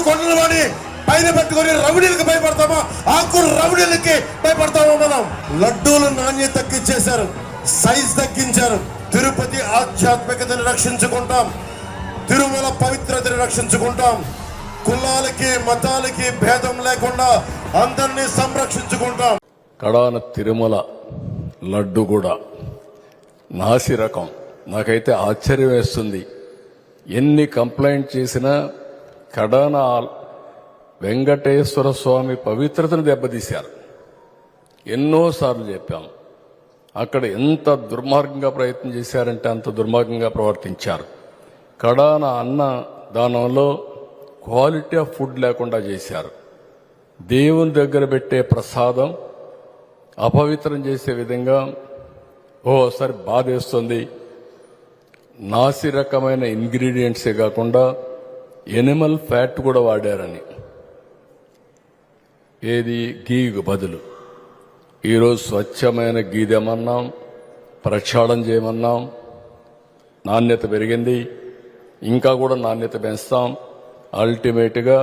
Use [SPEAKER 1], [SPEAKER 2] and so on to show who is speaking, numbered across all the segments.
[SPEAKER 1] కొండలు వాడి పైన పెట్టుకుని రౌడీలకు భయపడతామా, ఆకు రౌడీలకి భయపడతామా? మనం లడ్డూలు నాణ్యత తగ్గించేశారు, సైజ్ తగ్గించారు. తిరుపతి ఆధ్యాత్మికతను రక్షించుకుంటాం, తిరుమల పవిత్రతను రక్షించుకుంటాం. కులాలకి మతాలకి భేదం లేకుండా అందరినీ సంరక్షించుకుంటాం.
[SPEAKER 2] కడాన తిరుమల లడ్డు కూడా నాసి రకం. నాకైతే ఆశ్చర్యం వేస్తుంది. ఎన్ని కంప్లైంట్ చేసినా కడాన వెంకటేశ్వర స్వామి పవిత్రతను దెబ్బతీశారు. ఎన్నోసార్లు చెప్పాం. అక్కడ ఎంత దుర్మార్గంగా ప్రయత్నం చేశారంటే అంత దుర్మార్గంగా ప్రవర్తించారు. కడాన అన్న దానంలో క్వాలిటీ ఆఫ్ ఫుడ్ లేకుండా చేశారు. దేవుని దగ్గర పెట్టే ప్రసాదం అపవిత్రం చేసే విధంగా ఓసారి బాధేస్తుంది. నాసి రకమైన ఇంగ్రీడియంట్సే కాకుండా ఎనిమల్ ఫ్యాట్ కూడా వాడారని, ఏది గీకు బదులు. ఈరోజు స్వచ్ఛమైన గీ తెమన్నాం, ప్రక్షాళన చేయమన్నాం. నాణ్యత పెరిగింది, ఇంకా కూడా నాణ్యత పెంచుతాం. అల్టిమేట్గా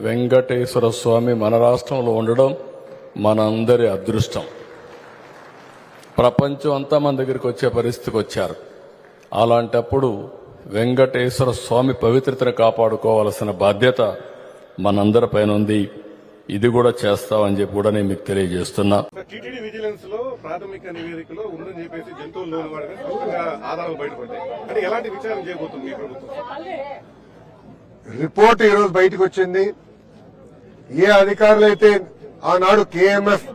[SPEAKER 2] వెంకటేశ్వర స్వామి మన రాష్ట్రంలో ఉండడం మనందరి అదృష్టం. ప్రపంచం అంతా మన దగ్గరికి వచ్చే పరిస్థితికి వచ్చారు. అలాంటప్పుడు వెంకటేశ్వర స్వామి పవిత్రతను కాపాడుకోవాల్సిన బాధ్యత మనందరిపైన ఉంది. ఇది కూడా చేస్తామని చెప్పి కూడా నేను మీకు తెలియజేస్తున్నా.
[SPEAKER 3] టీటీడీ విజిలెన్స్ లో ప్రాథమిక నివేదికలో ఉందని చెప్పేసి జంతువుల లోన్ వాడని ఆధారాలు బయటపడ్డాయి. అంటే ఎలాంటి విచారణ చేయబోతుంది మీ ప్రభుత్వం?
[SPEAKER 4] రిపోర్ట్ ఈరోజు బయటకు వచ్చింది. ఏ అధికారులైతే ఆనాడు కేఎంఎఫ్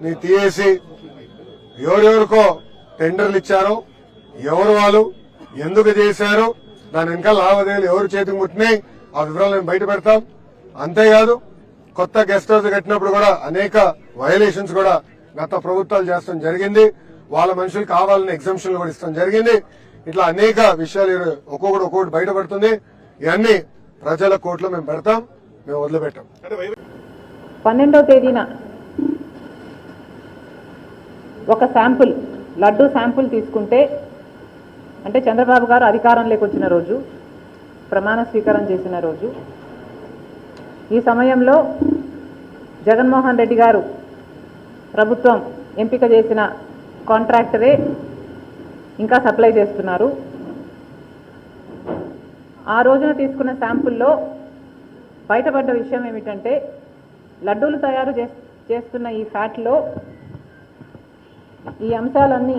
[SPEAKER 4] ని తీసేసి ఎవరెవరికో టెండర్లు ఇచ్చారో, ఎవరు వాళ్ళు ఎందుకు చేశారో, దాని ఇంకా లావాదేవీలు ఎవరు చేతికి ముట్టినాయి, ఆ వివరాలు మేము బయట పెడతాం. అంతేకాదు కొత్త గెస్ట్ హౌస్ కట్టినప్పుడు కూడా అనేక వయలేషన్స్ కూడా గత ప్రభుత్వాలు చేస్తాం జరిగింది. వాళ్ళ మనుషులు కావాలని ఎగ్జామ్షన్లు కూడా ఇస్తాం జరిగింది. ఇట్లా అనేక విషయాలు ఒక్కొక్కటి బయటపడుతుంది. ఇవన్నీ ప్రజల కోర్టులో మేము పెడతాం, మేము వదిలిపెట్టాం.
[SPEAKER 5] 12వ తేదీన ఒక శాంపుల్ లడ్డూ శాంపుల్ తీసుకుంటే, అంటే చంద్రబాబు గారు అధికారంలోకి వచ్చిన రోజు, ప్రమాణ స్వీకారం చేసిన రోజు, ఈ సమయంలో జగన్మోహన్ రెడ్డి గారు ప్రభుత్వం ఎంపిక చేసిన కాంట్రాక్టరే ఇంకా సప్లై చేస్తున్నారు. ఆ రోజున తీసుకున్న శాంపుల్లో బయటపడ్డ విషయం ఏమిటంటే, లడ్డూలు తయారు చేస్తున్న ఈ ఫ్యాట్లో ఈ అంశాలన్నీ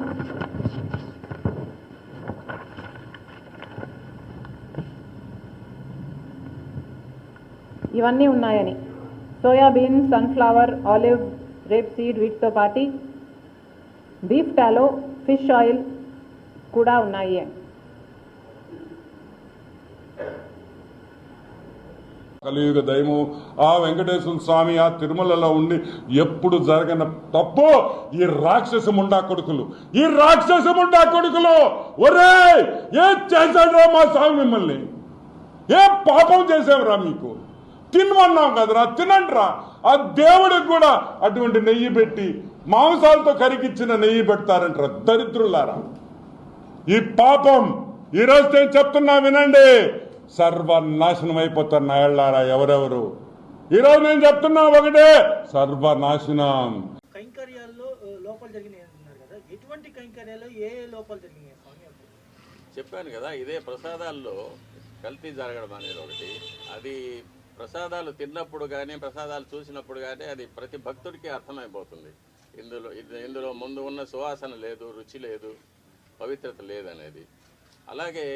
[SPEAKER 5] ఇవన్నీ ఉన్నాయని, soybean, sunflower, olive, rape seed వీటితో పాటు బీఫ్ టాలో, ఫిష్ ఆయిల్ కూడా ఉన్నాయి.
[SPEAKER 6] కలియుగ దైవం ఆ వెంకటేశ్వర స్వామి ఆ తిరుమలలో ఉండి ఎప్పుడు జరగని తప్పు ఈ రాక్షస ముండా కొడుకులు, ఒరే ఏం చేశాడ్రా మా స్వామి, మిమ్మల్ని ఏం పాపం చేసేవరా? మీకు తినమన్నాం కదరా, తినండిరా. ఆ దేవుడికి కూడా అటువంటి నెయ్యి పెట్టి మాంసాలతో కరిగిచ్చిన నెయ్యి పెడతారంటారా దరిద్రులారా. ఈ పాపం ఈరోజు నేను చెప్తున్నా వినండి, సర్వనాశనం అయిపోతారు నాయళ్ళారా ఎవరెవరు. ఈరోజు నేను చెప్తున్నా ఒకటే, సర్వనాశనం.
[SPEAKER 7] కైంకర్యాల్లో లోపాలు జరిగినాయి అంటున్నారు కదా, ఎటువంటి కైంకర్యాల్లో ఏ లోపాలు జరిగినాయి స్వామి?
[SPEAKER 2] చెప్పాను కదా, ఇదే ప్రసాదాల్లో కల్తీ జరగడం అనేది ఒకటి. అది ప్రసాదాలు తిన్నప్పుడు కానీ ప్రసాదాలు చూసినప్పుడు కానీ అది ప్రతి భక్తుడికి అర్థమైపోతుంది. ఇందులో ముందు ఉన్న సువాసన లేదు, రుచి లేదు, పవిత్రత లేదనేది. అలాగే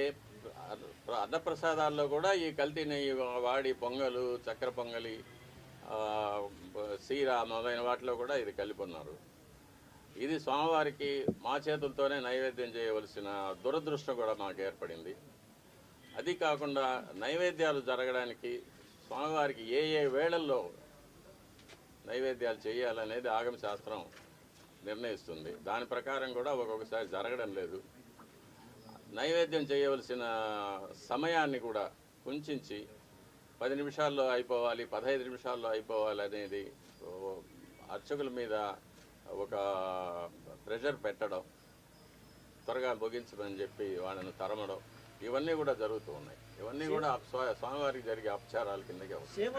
[SPEAKER 2] అన్నప్రసాదాల్లో కూడా ఈ కల్తీ నెయ్యి వాడి పొంగలు, చక్కెర పొంగలి, సీర మొదలైన వాటిలో కూడా ఇది కలిపి ఉన్నారు. ఇది స్వామివారికి మా చేతులతోనే నైవేద్యం చేయవలసిన దురదృష్టం కూడా మాకు ఏర్పడింది. అది కాకుండా నైవేద్యాలు జరగడానికి స్వామివారికి ఏ ఏ వేళల్లో నైవేద్యాలు చేయాలనేది ఆగమ శాస్త్రం నిర్ణయిస్తుంది. దాని ప్రకారం కూడా ఒక్కొక్కసారి జరగడం లేదు. నైవేద్యం చేయవలసిన సమయాన్ని కూడా కుంచి 10 నిమిషాల్లో అయిపోవాలి, 15 నిమిషాల్లో అయిపోవాలి అనేది అర్చకుల మీద ఒక ప్రెషర్ పెట్టడం, త్వరగా ముగించమని చెప్పి వాళ్ళను తరమడం, ఇవన్నీ కూడా జరుగుతూ ఉన్నాయి. ఇవన్నీ కూడా స్వామివారికి జరిగే అపచారాల కిందకే వస్తాయి.
[SPEAKER 7] సేవలు